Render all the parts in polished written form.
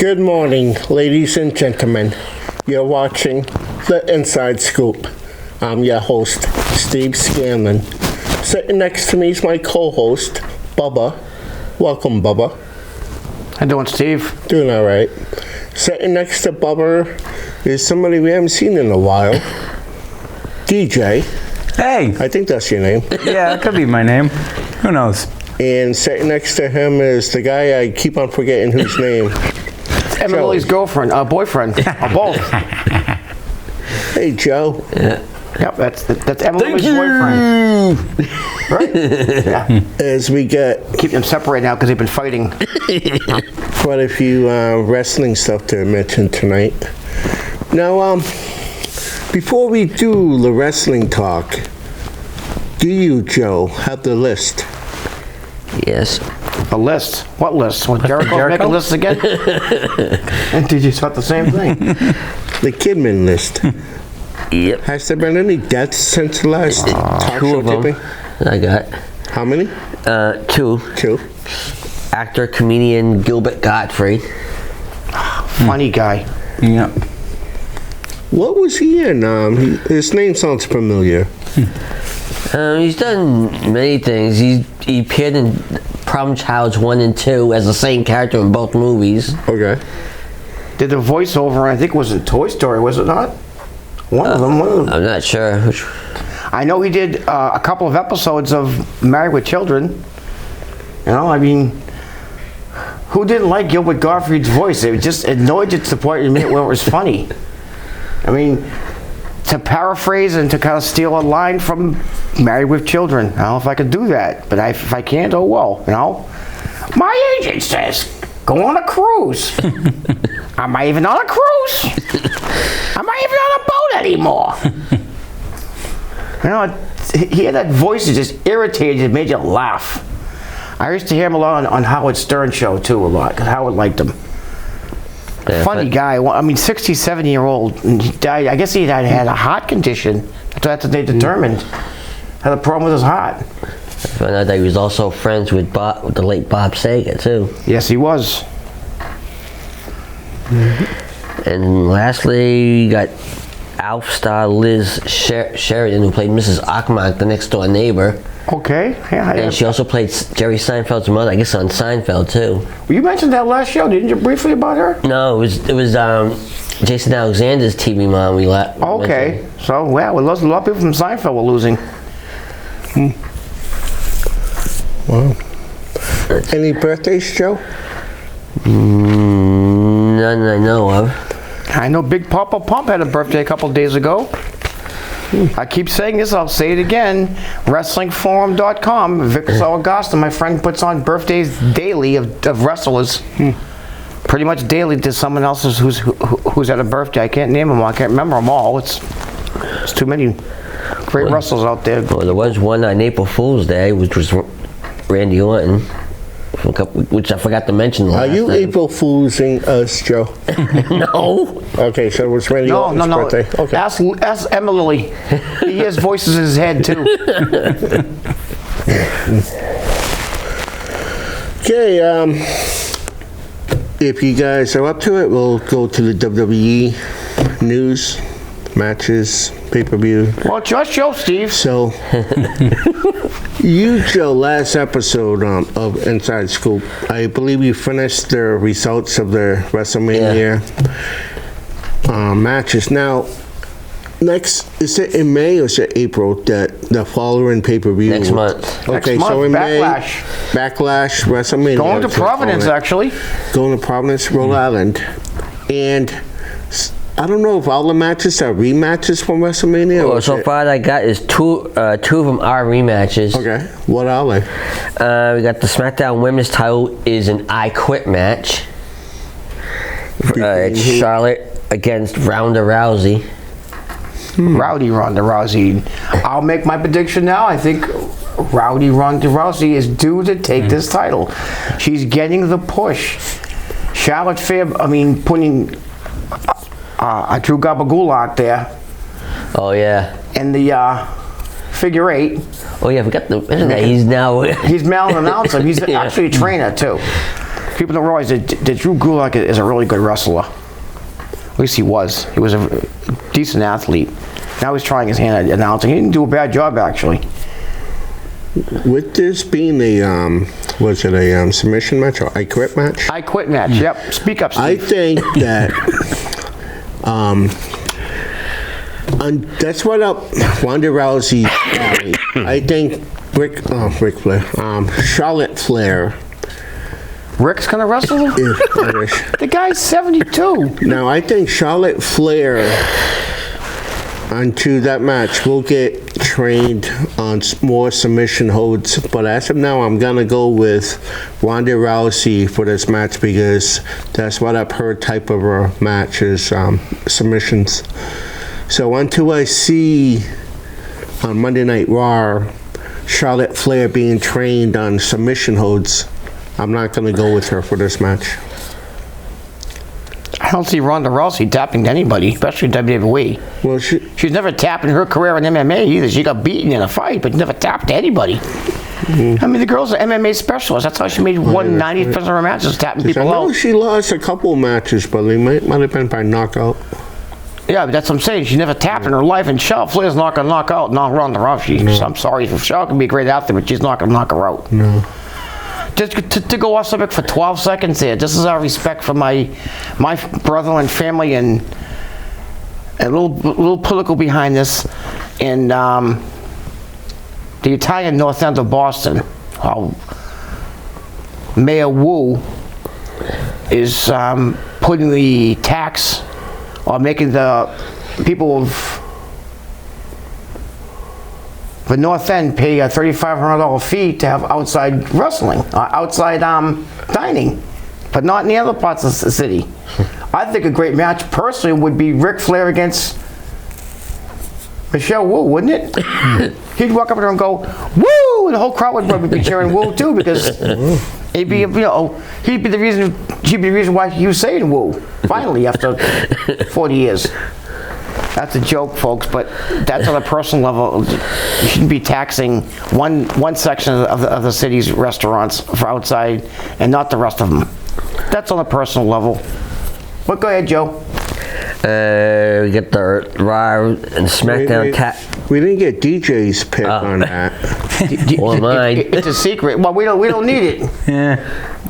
Good morning, ladies and gentlemen. You're watching The Inside Scoop. I'm your host, Steve Scanlon. Sitting next to me is my co-host, Bubba. Welcome, Bubba. How you doing, Steve? Doing all right. Sitting next to Bubba is somebody we haven't seen in a while. DJ. Hey! I think that's your name. Yeah, that could be my name. Who knows? And sitting next to him is the guy I keep on forgetting whose name. Emily's girlfriend, boyfriend, or both. Hey, Joe. Yep, that's Emily's boyfriend. Right? Yeah. As we get Keep them separated now because they've been fighting. quite a few wrestling stuff to mention tonight. Now, before we do the wrestling talk, do you, Joe, have the list? Yes. A list? What list? What, Jericho making lists again? And did you spot the same thing? The Kidman list. Yep. Has there been any deaths since the last talk Two show of them. taping? I got. How many? Two. Two. Actor, comedian Gilbert Gottfried. Funny guy. Yeah. What was he in? His name sounds familiar. He's done many things. He appeared in Problem Childs 1 and 2 as the same character in both movies. Okay. Did the voiceover, I think, was in Toy Story, was it not? One of them. I'm not sure. I know he did a couple of episodes of Married with Children. You know, I mean, who didn't like Gilbert Gottfried's voice? It just annoyed you to the point where it was funny. I mean, to paraphrase and to kind of steal a line from Married with Children. I don't know if I could do that, but if I can't, oh well, you know. My agent says, go on a cruise. Am I even on a cruise? Am I even on a boat anymore? You know, he had that voice that just irritated you, made you laugh. I used to hear him a lot on Howard Stern's show too, a lot, because Howard liked him. Yeah, Funny guy. Well, I mean, 67-year-old. And he died. I guess he had a heart condition. That's what they determined. Had a problem with his heart. I found out that he was also friends with the late Bob Saget, too. Yes, he was. And lastly, you got Alf star Liz Sheridan, who played Mrs. Achmark, the next door neighbor. Okay. Yeah. And she also played Jerry Seinfeld's mother, I guess, on Seinfeld, too. Well, you mentioned that last show, didn't you, briefly about her? No, it was Jason Alexander's TV mom. Okay. So, yeah, well, a lot of people from Seinfeld were losing. Wow. Any birthdays, Joe? None I know of. I know Big Papa Pump had a birthday a couple days ago. I keep saying this, I'll say it again. WrestlingForum.com. Vic Augusta, my friend, puts on birthdays daily of wrestlers. Pretty much daily to someone else's who's had a birthday. I can't name them all. I can't remember them all. It's too many great wrestlers out there. Well, there was one on April Fool's Day, which was Randy Orton, which I forgot to mention last Are you time. April Foolsing us, Joe? No. Okay, so it was Randy Orton's birthday. Okay. Ask Emily. He has voices in his head, too. Okay, if you guys are up to it, we'll go to the WWE news, matches, pay-per-view. Well, it's your show, Steve. So, you, Joe, last episode of Inside Scoop, I believe you finished the results of the WrestleMania matches. Now, next, is it in May or is it April that the following pay-per-view? Next month. Okay, Next so month, in Backlash. May, Backlash, WrestleMania. Going to Providence, actually. Going to Providence, Rhode Island. And I don't know if all the matches are rematches from WrestleMania. Well, so far I got is two of them are rematches. Okay, what are they? We got the SmackDown Women's title is an I Quit match. It's Charlotte against Ronda Rousey. Rowdy Ronda Rousey. I'll make my prediction now. I think Rowdy Ronda Rousey is due to take this title. She's getting the push. Charlotte Flair, putting Drew Gabagool out there. Oh yeah. In the figure eight. Oh yeah, I forgot to mention that he's now He's male announcer. He's actually a trainer too. People don't realize that Drew Gulak is a really good wrestler. At least he was. He was a decent athlete. Now he's trying his hand at announcing. He didn't do a bad job, actually. With this being a, was it a submission match or I Quit match? I Quit match, yep. Speak up, Steve. I think that, and that's what up Ronda Rousey alley. I think Ric Flair, Charlotte Flair. Rick's gonna wrestle him? The guy's 72. Now, I think Charlotte Flair onto that match will get trained on more submission holds, but as of now, I'm gonna go with Ronda Rousey for this match because that's what I've heard type of a match is submissions. So until I see on Monday Night Raw Charlotte Flair being trained on submission holds, I'm not going to go with her for this match. I don't see Ronda Rousey tapping anybody, especially WWE. Well, She's never tapped in her career in MMA either. She got beaten in a fight, but never tapped anybody. I mean, the girl's an MMA specialist. That's how she made 1/90th of her matches, tapping people I know out. she lost a couple of matches, but they might have been by knockout. Yeah, but that's what I'm saying. She never tapped in her life, and Charlotte Flair's not going to knock out Ronda Rousey. No. I'm sorry. Charlotte can be a great athlete, but she's not going to knock her out. No. Just to go off subject for 12 seconds here, this is our respect for my brother and family, and a little political behind this. And the Italian North End of Boston, Mayor Wu is putting the tax, or making the people of the North End pay a $3,500 fee to have outside wrestling, outside dining, but not in the other parts of the city. I think a great match, personally, would be Ric Flair against Michelle Wu, wouldn't it? He'd walk up to her and go, "Woo!" and the whole crowd would probably be cheering Wu too, because it'd be, she'd be the reason why he was saying Wu. Finally, after 40 years. That's a joke, folks, but that's on a personal level. You shouldn't be taxing one section of the city's restaurants for outside and not the rest of them. That's on a personal level. But go ahead, Joe. We get the Raw and SmackDown tap. We didn't get DJ's pick on that. Or mine. It's a secret. Well, we don't need it. Yeah,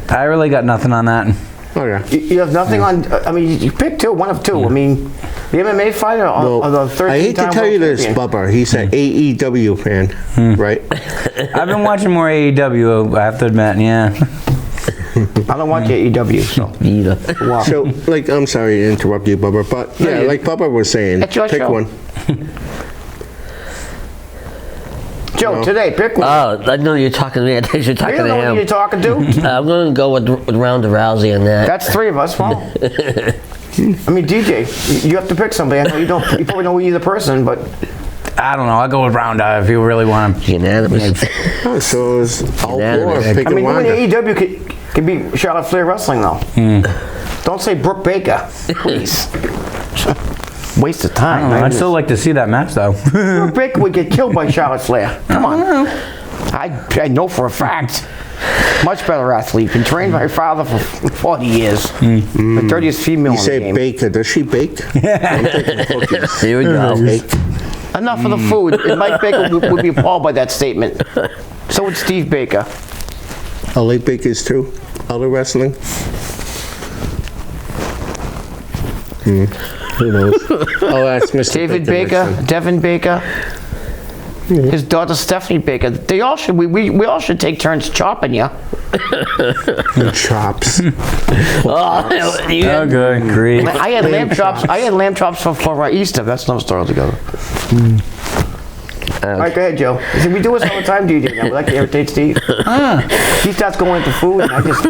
I really got nothing on that. Oh, yeah. You have nothing on. I mean, you pick two, one of two. I mean, the MMA fighter or the 13th I hate to tell you this, Bubba. He's an AEW fan, right? I've been watching more AEW, I have to admit, yeah. I don't watch AEW, so. Either. Wow. So, like, I'm sorry to interrupt you, Bubba, but yeah, like Bubba was saying, It's your pick show. one. Joe, today, pick one. Oh, I know you're talking to me. I think you're I talking don't to know who him. you're talking to. I'm going to go with Ronda Rousey on that. That's three of us. Well, I mean, DJ, you have to pick somebody. I know you don't. You probably know either person, but I don't know, I'll go with Ronda if you really want to. Unanimous. Oh, so it's all Unanimous. four picking I mean, Wanda. even AEW could be Charlotte Flair wrestling though. Don't say Brooke Baker, please. Waste of I time. don't know, man. I'd still like to see that match though. Brooke Baker would get killed by Charlotte Flair. Come on. I know for a fact. Much better athlete. Been trained by her father for 40 years. The 30th female You in the say game. Baker. Does she bake? I'm thinking cookies. Here we go. Enough of the food. And Mike Baker would be appalled by that statement. So would Steve Baker. LA Bakers too. Other wrestling. Who knows? Oh, that's Mr. David Baker. Baker, Devin Baker, his daughter Stephanie Baker. They all should. We all should take turns chopping you. Chops. Oh, you Oh, good grief. I had lamb chops. I had lamb chops for Easter. That's another story altogether. All right, go ahead, Joe. See, we do this all the time, DJ. Now we like to irritate Steve. He starts going into food, and I just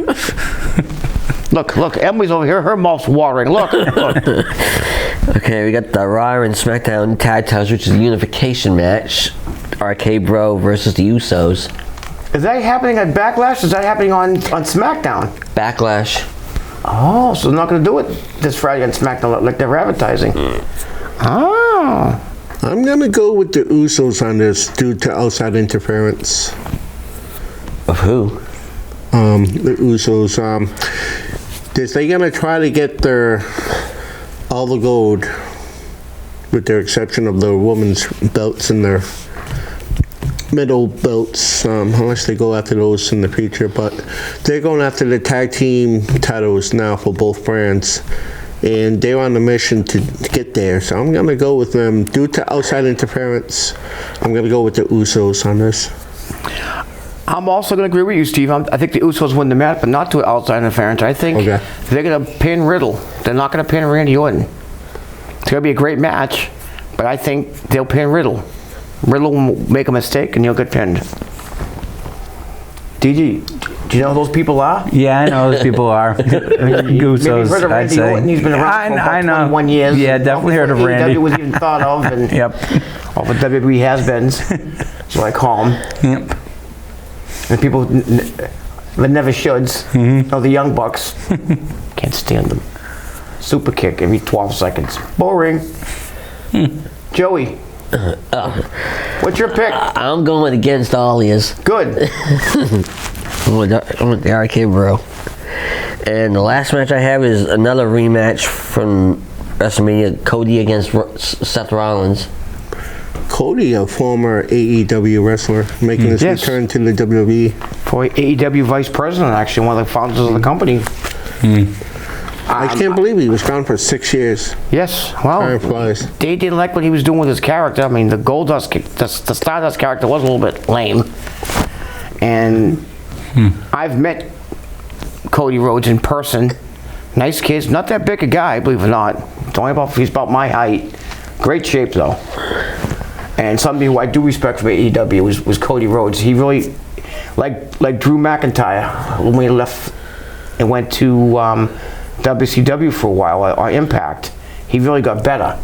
look. Emily's over here. Her mouth's watering. Look. Okay, we got the Raw and SmackDown tag titles, which is a unification match. RK Bro versus the Usos. Is that happening at Backlash? Is that happening on SmackDown? Backlash. Oh, so they're not going to do it this Friday on SmackDown like they're advertising. Oh. I'm gonna go with the Usos on this due to outside interference. Of who? the Usos. Is they gonna try to get their all the gold, with the exception of the women's belts and their middle belts, unless they go after those in the future, but they're going after the tag team titles now for both brands, and they're on a mission to get there, so I'm going to go with them. Due to outside interference, I'm going to go with the Usos on this. I'm also going to agree with you, Steve. I think the Usos win the match, but not to outside interference. I think they're going to pin Riddle. They're not going to pin Randy Orton. It's going to be a great match, but I think they'll pin Riddle. Riddle will make a mistake and he'll get pinned. DG, do you know who those people are? Yeah, I know who those people are. Usos, Maybe heard of I'd Randy say. Orton. He's been around for I about know. 21 years. Yeah, definitely heard of Randy. AEW was even thought of, and Yep. all the WWE has-beens, so I call them. Yep. And people that never shoulds, the Young Bucks, can't stand them. Super kick every 12 seconds. Boring. Joey, what's your pick? I'm going against Alias. Good. I'm with the Arcade Bro. And the last match I have is another rematch from WrestleMania, Cody against Seth Rollins. Cody, a former AEW wrestler, making his Yes. return to the WWE. For AEW Vice President, actually, one of the founders of the company. I can't believe he was gone for 6 years. Yes, well, Time flies. they didn't like what he was doing with his character. I mean, the the Stardust character was a little bit lame. And I've met Cody Rhodes in person. Nice kid, not that big a guy, believe it or not. He's about my height. Great shape though. And somebody who I do respect from AEW was Cody Rhodes. He really, like Drew McIntyre, when we left and went to WCW for a while, or Impact, he really got better.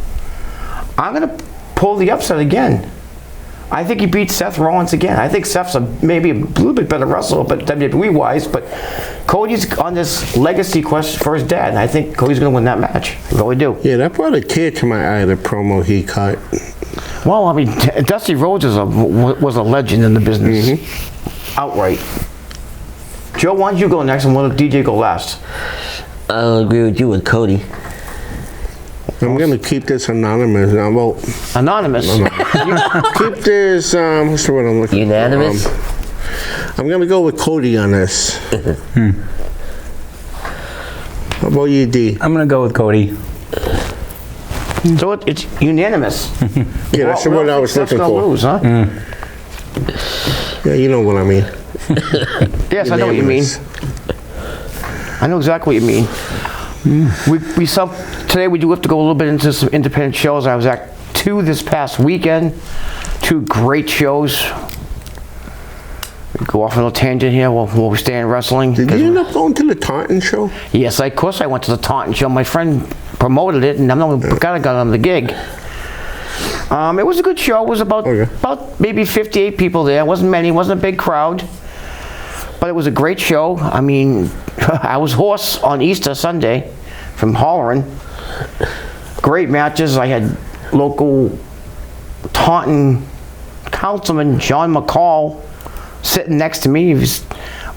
I'm going to pull the upset again. I think he beats Seth Rollins again. I think Seth's maybe a little bit better wrestler, but WWE-wise, but Cody's on this legacy quest for his dad, and I think Cody's going to win that match. I really do. Yeah, that brought a tear to my eye, the promo he cut. Well, I mean, Dusty Rhodes was a legend in the business. Outright. Joe, why don't you go next and let DJ go last? I'll agree with you with Cody. I'm going to keep this anonymous. Well, Anonymous. keep this, what's the word I'm looking Unanimous? for? I'm going to go with Cody on this. How about you, D? I'm going to go with Cody. So it's unanimous. Yeah, that's the word I was Seth's looking gonna for. lose, huh? Yeah, you know what I mean. Yes, I know what you mean. Unanimous. I know exactly what you mean. Today we do have to go a little bit into some independent shows. I was at 2 this past weekend. 2 great shows. We go off on a little tangent here while we stay in wrestling. Did you end up going to the Taunton show? Yes, of course I went to the Taunton show. My friend promoted it, and I'm the only guy that got on the gig. It was a good show. It was about maybe 58 people there. It wasn't many. It wasn't a big crowd. But it was a great show. I mean, I was hoarse on Easter Sunday from hollering. Great matches. I had local Taunton councilman John McCall sitting next to me. He was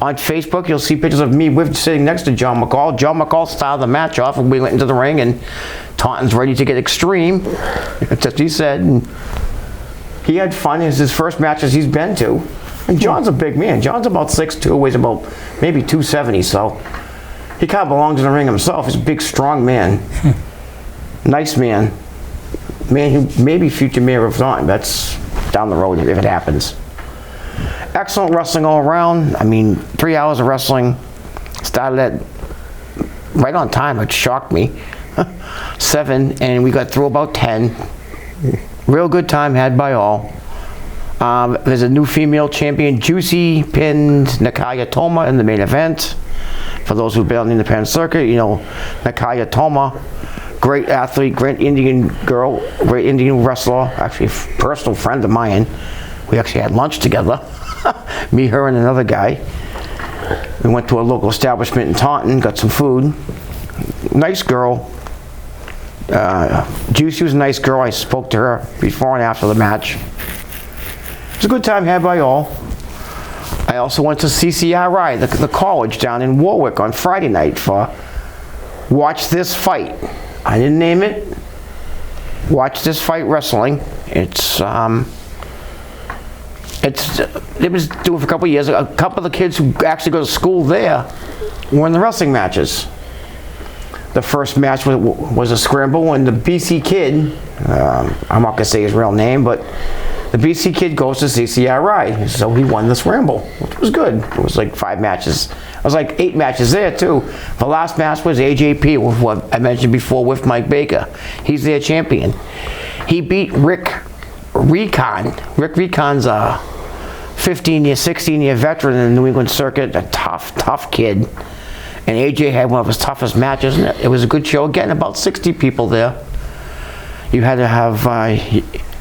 on Facebook. You'll see pictures of me sitting next to John McCall. John McCall started the match off, and we went into the ring, and Taunton's ready to get extreme. That's what he said. And he had fun. It's his first matches he's been to. And John's a big man. John's about 6'2", weighs about maybe 270, so he kind of belongs in the ring himself. He's a big, strong man. Nice man. Man who may be future mayor of Taunton. That's down the road if it happens. Excellent wrestling all around. I mean, 3 hours of wrestling. Started at right on time. It shocked me. 7, and we got through about 10. Real good time had by all. There's a new female champion. Juicy pinned Nakaya Toma in the main event. For those who've been on the independent circuit, you know Nakaya Toma, great athlete, great Indian girl, great Indian wrestler, actually a personal friend of mine. We actually had lunch together. Me, her, and another guy. We went to a local establishment in Taunton, got some food. Nice girl. Juicy was a nice girl. I spoke to her before and after the match. It was a good time had by all. I also went to CCRI, the college down in Warwick on Friday night for Watch This Fight. I didn't name it. Watch This Fight Wrestling. It was doing for a couple of years. A couple of the kids who actually go to school there were in the wrestling matches. The first match was a scramble, and the BC kid, I'm not gonna say his real name, but the BC kid goes to CCRI, so he won the scramble, which was good. It was like 5 matches. It was like 8 matches there too. The last match was AJP, with what I mentioned before, with Mike Baker. He's their champion. He beat Rick Recon. Rick Recon's a 15-year, 16-year veteran in the New England circuit, a tough kid. And AJ had one of his toughest matches, and it was a good show. Again, about 60 people there. You had to have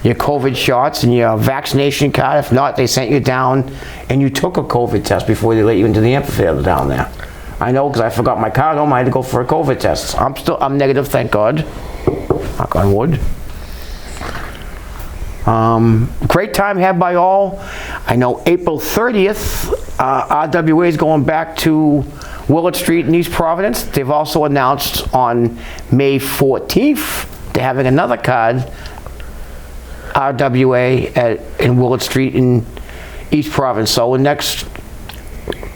your COVID shots and your vaccination card. If not, they sent you down, and you took a COVID test before they let you into the amphitheater down there. I know, because I forgot my card home. I had to go for a COVID test. I'm negative, thank God. Knock on wood. Great time had by all. I know April 30th, RWA is going back to Willard Street in East Providence. They've also announced on May 14th they're having another card, RWA in Willard Street in East Providence. So in next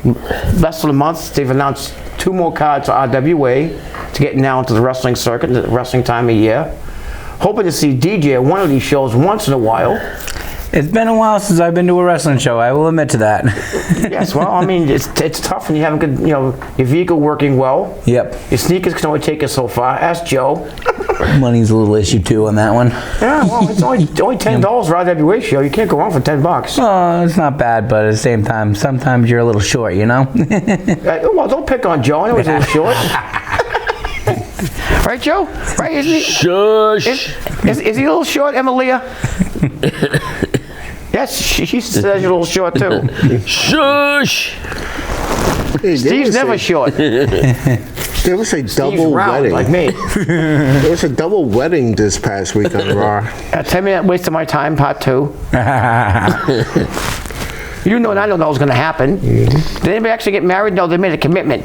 less than a month, they've announced 2 more cards for RWA to get now into the wrestling circuit, the wrestling time of year. Hoping to see DJ at one of these shows once in a while. It's been a while since I've been to a wrestling show. I will admit to that. Yes, well, I mean, it's tough when you have a good, your vehicle working well. Yep. Your sneakers can only take you so far. Ask Joe. Money's a little issue too on that one. Yeah, well, it's only $10 for RWA show. You can't go wrong for $10. Oh, it's not bad, but at the same time, sometimes you're a little short, you know? Well, don't pick on Joe. I know he's a little short. Right, Joe? Right? Isn't he? Shush. Is he a little short, Emilia? Yes, she says you're a little short too. Shush. Hey, Steve's never short. There was a Steve's double round wedding. like me. There was a double wedding this past week on Raw. A 10-minute waste of my time, part 2. You know, and I don't know what's going to happen. Did anybody actually get married? No, they made a commitment.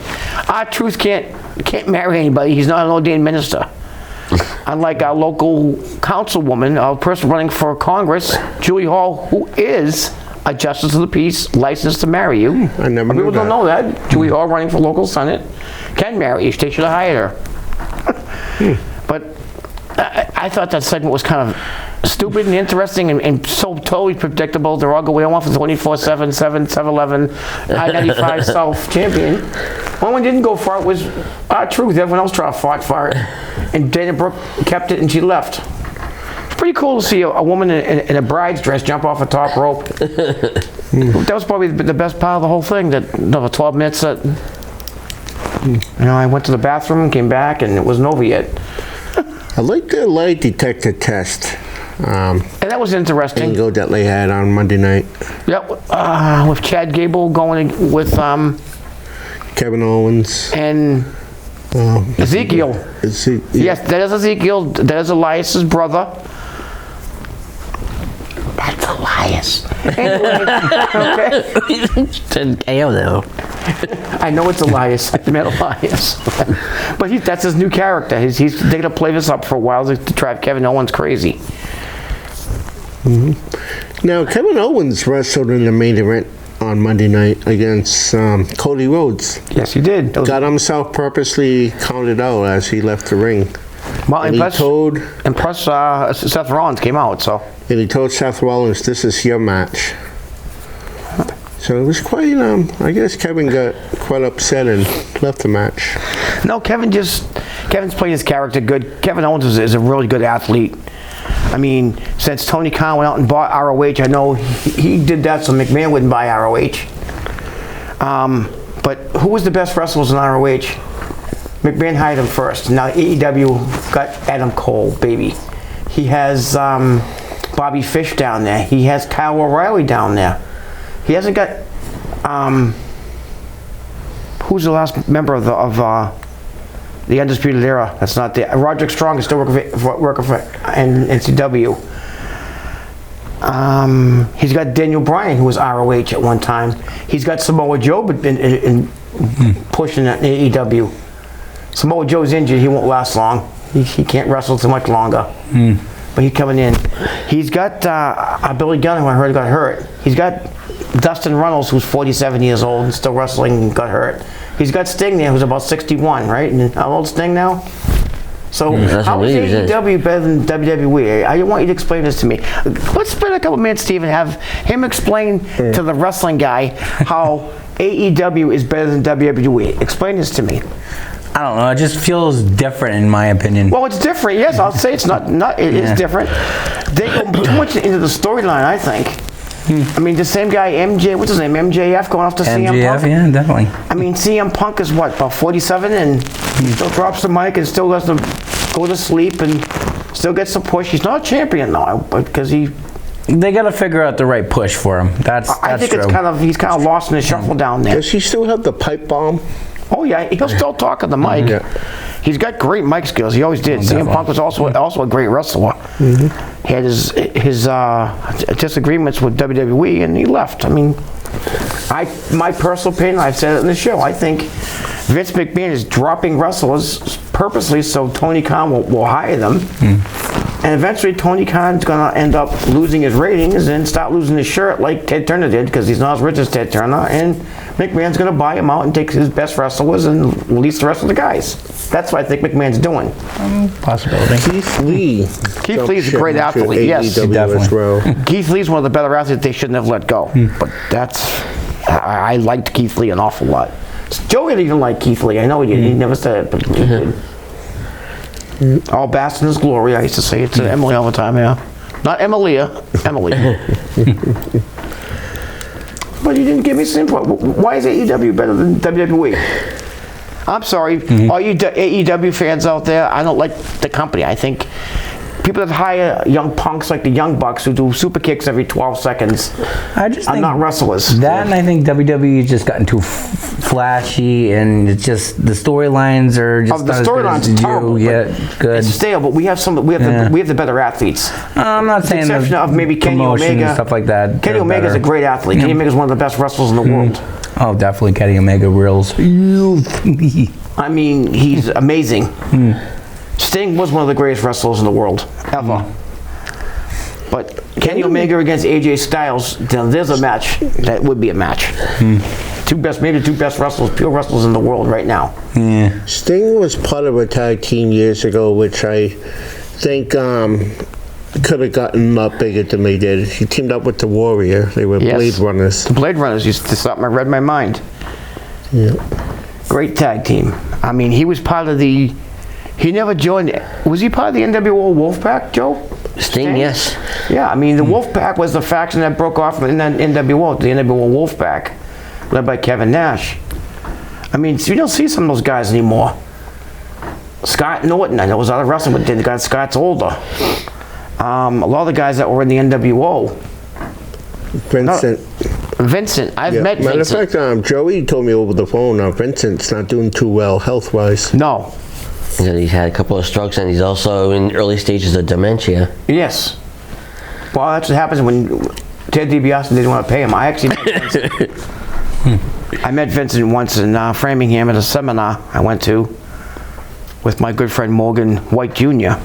Our Truth can't marry anybody. He's not an ordained minister. Unlike our local councilwoman, our person running for Congress, Julie Hall, who is a justice of the peace, licensed to marry you. I never knew People don't that. know that. Julie Hall, running for local senate, can marry you. They should have hired her. But I thought that segment was kind of stupid and interesting and so totally predictable. They're all going on for 24/7, 7-Eleven, I-95 South champion. One didn't go for it was our Truth. Everyone else fought for it. And Dana Brooke kept it and she left. It's pretty cool to see a woman in a bride's dress jump off a top rope. That was probably the best part of the whole thing, that the 12 minutes that, I went to the bathroom, came back, and it wasn't over yet. I like the lie detector test. And that was interesting. Bingo that they had on Monday night. Yep, with Chad Gable going with Kevin Owens. and Ezekiel. Yes, that is Ezekiel. That is Elias's brother. That's Elias. Anyway, okay. I don't know. I know it's Elias. I meant Elias. But that's his new character. They're going to play this up for a while to drive Kevin Owens crazy. Now, Kevin Owens wrestled in the main event on Monday night against Cody Rhodes. Yes, he did. Got himself purposely counted out as he left the ring. Well, And plus Seth Rollins came out, so. And he told Seth Rollins, "This is your match." So it was quite, I guess Kevin got quite upset and left the match. No, Kevin's playing his character good. Kevin Owens is a really good athlete. I mean, since Tony Khan went out and bought ROH, I know he did that so McMahon wouldn't buy ROH. But who was the best wrestlers in ROH? McMahon hired him first. Now AEW got Adam Cole, baby. He has Bobby Fish down there. He has Kyle O'Reilly down there. He hasn't got who's the last member of the Undisputed Era? That's not there. Roderick Strong is still working for NCW. He's got Daniel Bryan, who was ROH at one time. He's got Samoa Joe in pushing at AEW. Samoa Joe's injured. He won't last long. He can't wrestle too much longer. But he's coming in. He's got Billy Gunn, who I heard got hurt. He's got Dustin Runnels, who's 47 years old and still wrestling and got hurt. He's got Sting there, who's about 61, right? And how old Sting now? So how is AEW better than WWE? I want you to explain this to me. Let's spend a couple minutes, Steve, and have him explain to the wrestling guy how AEW is better than WWE. Explain this to me. I don't know. It just feels different in my opinion. Well, it's different. Yes, I'll say it's not. It is different. They go too much into the storyline, I think. I mean, the same guy, what's his name, MJF, going off to CM Punk? MJF, yeah, definitely. I mean, CM Punk is what, about 47, and he still drops the mic and still has to go to sleep and still gets the push. He's not a champion now, because they got to figure out the right push for him. I think true. he's kind of lost in the shuffle down there. Does he still have the pipe bomb? Oh yeah, he'll still talk on the mic. He's got great mic skills. He always did. CM Punk was also a great wrestler. He had his disagreements with WWE, and he left. I mean, my personal opinion, I've said it in the show, I think Vince McMahon is dropping wrestlers purposely so Tony Khan will hire them. And eventually Tony Khan's going to end up losing his ratings and start losing his shirt like Ted Turner did, because he's not as rich as Ted Turner, and McMahon's going to buy him out and take his best wrestlers and release the rest of the guys. That's what I think McMahon's doing. Possibility. Keith Lee's a great athlete, yes. Definitely. Keith Lee's one of the better athletes they shouldn't have let go. But I liked Keith Lee an awful lot. Joe didn't even like Keith Lee. I know he did. He never said it, but he did. All basks in his glory, I used to say it to Emily all the time, yeah. Not Emilia, Emily. But you didn't give me some input. Why is AEW better than WWE? I'm sorry, all you AEW fans out there, I don't like the company. I think people that hire young punks like the Young Bucks who do super kicks every 12 seconds are not wrestlers. That, and I think WWE has just gotten too flashy, and it's just the storylines are just the storylines terrible. Good. It's stale, but we have the better athletes. I'm not saying the exception of maybe Kenny Omega and stuff like that. Kenny Omega is a great athlete. Kenny Omega is one of the best wrestlers in the world. Oh, definitely Kenny Omega rules. I mean, he's amazing. Sting was one of the greatest wrestlers in the world, ever. But Kenny Omega against AJ Styles, there's a match. That would be a match. Maybe the two best wrestlers, pure wrestlers in the world right now. Yeah. Sting was part of a tag team years ago, which I think could have gotten a lot bigger than they did. He teamed up with the Warrior. They were Blade Runners. The Blade Runners used to something I read my mind. Yeah. Great tag team. I mean, he was part of the... He never joined... Was he part of the NWO Wolfpack, Joe? Sting, yes. Yeah, I mean, the Wolfpack was the faction that broke off from the NWO, the NWO Wolfpack, led by Kevin Nash. I mean, you don't see some of those guys anymore. Scott Norton, I know was out of wrestling, but the guy Scott's older. A lot of the guys that were in the NWO. Vincent, I've met Vincent. Matter of fact, Joey told me over the phone, Vincent's not doing too well health-wise. No. He's had a couple of strokes, and he's also in early stages of dementia. Yes. Well, that's what happens when Ted DiBiase didn't want to pay him. I actually met Vincent. I met Vincent once in Framingham at a seminar I went to with my good friend Morgan White Jr.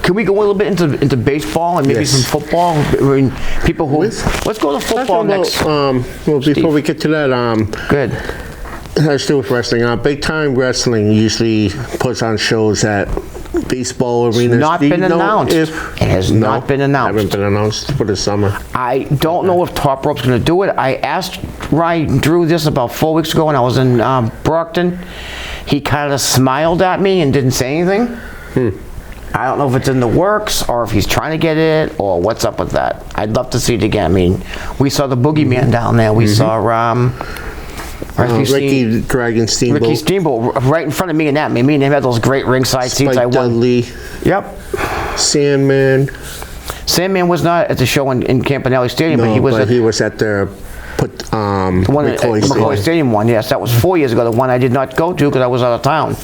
Can we go a little bit into baseball and maybe some football? I mean, people who... Let's go to football next. Well, before we get to that... Good. It has to do with wrestling. Big Time Wrestling usually puts on shows at baseball arenas. It's not been announced. It has not been announced. Haven't been announced for the summer. I don't know if Top Rope's going to do it. I asked Ryan Drew this about 4 weeks ago when I was in Brockton. He kind of smiled at me and didn't say anything. I don't know if it's in the works or if he's trying to get it or what's up with that. I'd love to see it again. I mean, we saw the Boogeyman down there. We saw Ricky Dragon Steamboat. Ricky Steamboat right in front of me and that. Me and him had those great ringside seats. I won. Dudley. Yep. Sandman. Sandman was not at the show in Campanelli Stadium, but he was at the McCoy Stadium one. Yes, that was 4 years ago. The one I did not go to because I was out of town.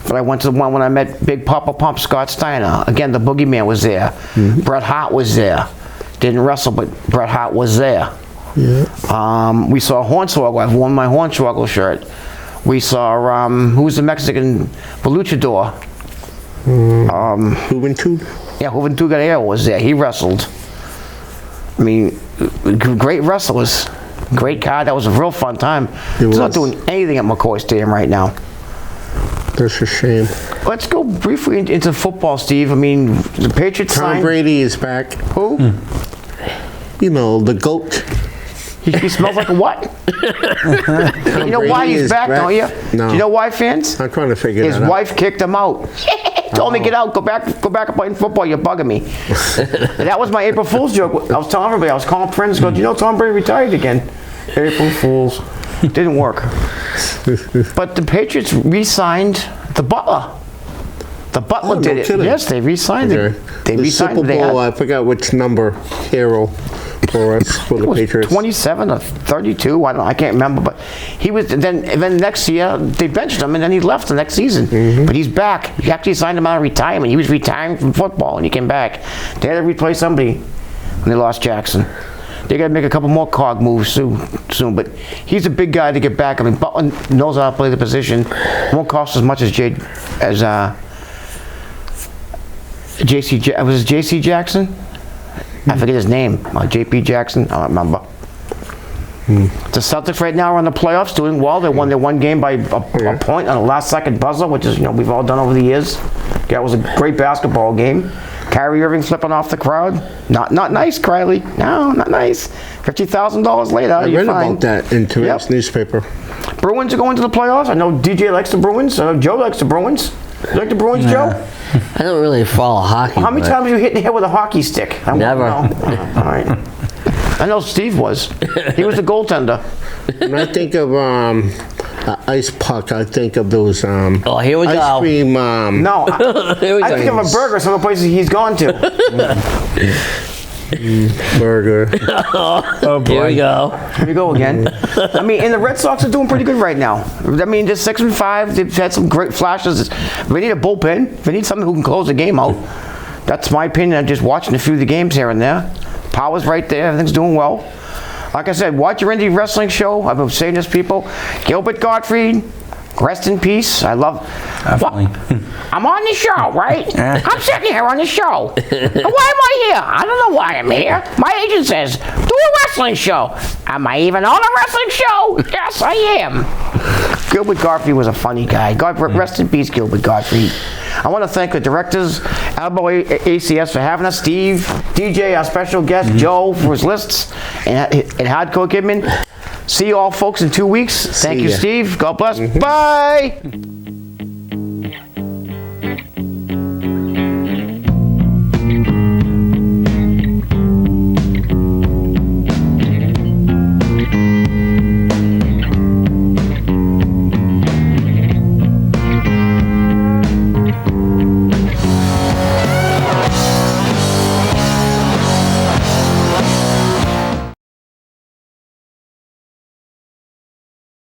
But I went to the one when I met Big Papa Pump Scott Steiner. Again, the Boogeyman was there. Bret Hart was there. Didn't wrestle, but Bret Hart was there. Yeah. We saw Hornswoggle. I've worn my Hornswoggle shirt. We saw, who was the Mexican luchador? Juventud? Yeah, Juventud Guerrero was there. He wrestled. I mean, great wrestlers. Great card. That was a real fun time. It's not doing anything at McCoy Stadium right now. That's a shame. Let's go briefly into football, Steve. I mean, the Patriots Tom signed... Brady is back. Who? You know, the GOAT. He smells like a what? You know why he's back, don't you? No. Do you know why, fans? I'm trying to figure His that out. wife kicked him out. Told me, get out, go back and play football, you're bugging me. And that was my April Fool's joke. I was telling everybody, I was calling friends, go, do you know Tom Brady retired again? April Fool's. Didn't work. But the Patriots re-signed the Butler. The Butler Oh, did no it. kidding. Yes, they re-signed Okay. him. They The re-signed Super him. Bowl, I forgot which number hero for us, for the It was Patriots. 27 or 32. I can't remember, but he was. Then next year they benched him, and then he left the next season. But he's back. He actually signed him out of retirement. He was retiring from football, and he came back. They had to replace somebody when they lost Jackson. They got to make a couple more cog moves soon. But he's a big guy to get back. I mean, Butler knows how to play the position. Won't cost as much as J.C. Jackson. I forget his name. J.P. Jackson. I don't remember. The Celtics right now are in the playoffs, doing well. They won their one game by a point on a last-second buzzer, which is we've all done over the years. That was a great basketball game. Kyrie Irving flipping off the crowd. Not nice, Kyrie. No, not nice. $50,000 later. I read about that in today's newspaper. Bruins are going to the playoffs. I know DJ likes the Bruins. Joe likes the Bruins. You like the Bruins, Joe? I don't really follow hockey. How many times have you hit the head with a hockey stick? I Never. wanna know. All right. I know Steve was. He was the goaltender. When I think of ice puck, I think of those Oh, here we ice go. cream. No, Here we I go. think of a burger. Some of the places he's gone to. burger. Here we go. Here we go again. I mean, and the Red Sox are doing pretty good right now. I mean, they're 6-5. They've had some great flashes. They need a bullpen. They need something who can close the game out. That's my opinion. I'm just watching a few of the games here and there. Power's right there. Everything's doing well. Like I said, watch your indie wrestling show. I've been saying this, people. Gilbert Gottfried, rest in peace. I love... Definitely. I'm on the show, right? I'm sitting here on the show. Why am I here? I don't know why I'm here. My agent says, do a wrestling show. Am I even on a wrestling show? Yes, I am. Gilbert Gottfried was a funny guy. God rest in peace, Gilbert Gottfried. I want to thank the directors, Albo ACS for having us, Steve, DJ, our special guest, Joe for his lists, and Hardcore Kidman. See you all folks in 2 weeks. Thank you, ya. Steve. God bless. Bye.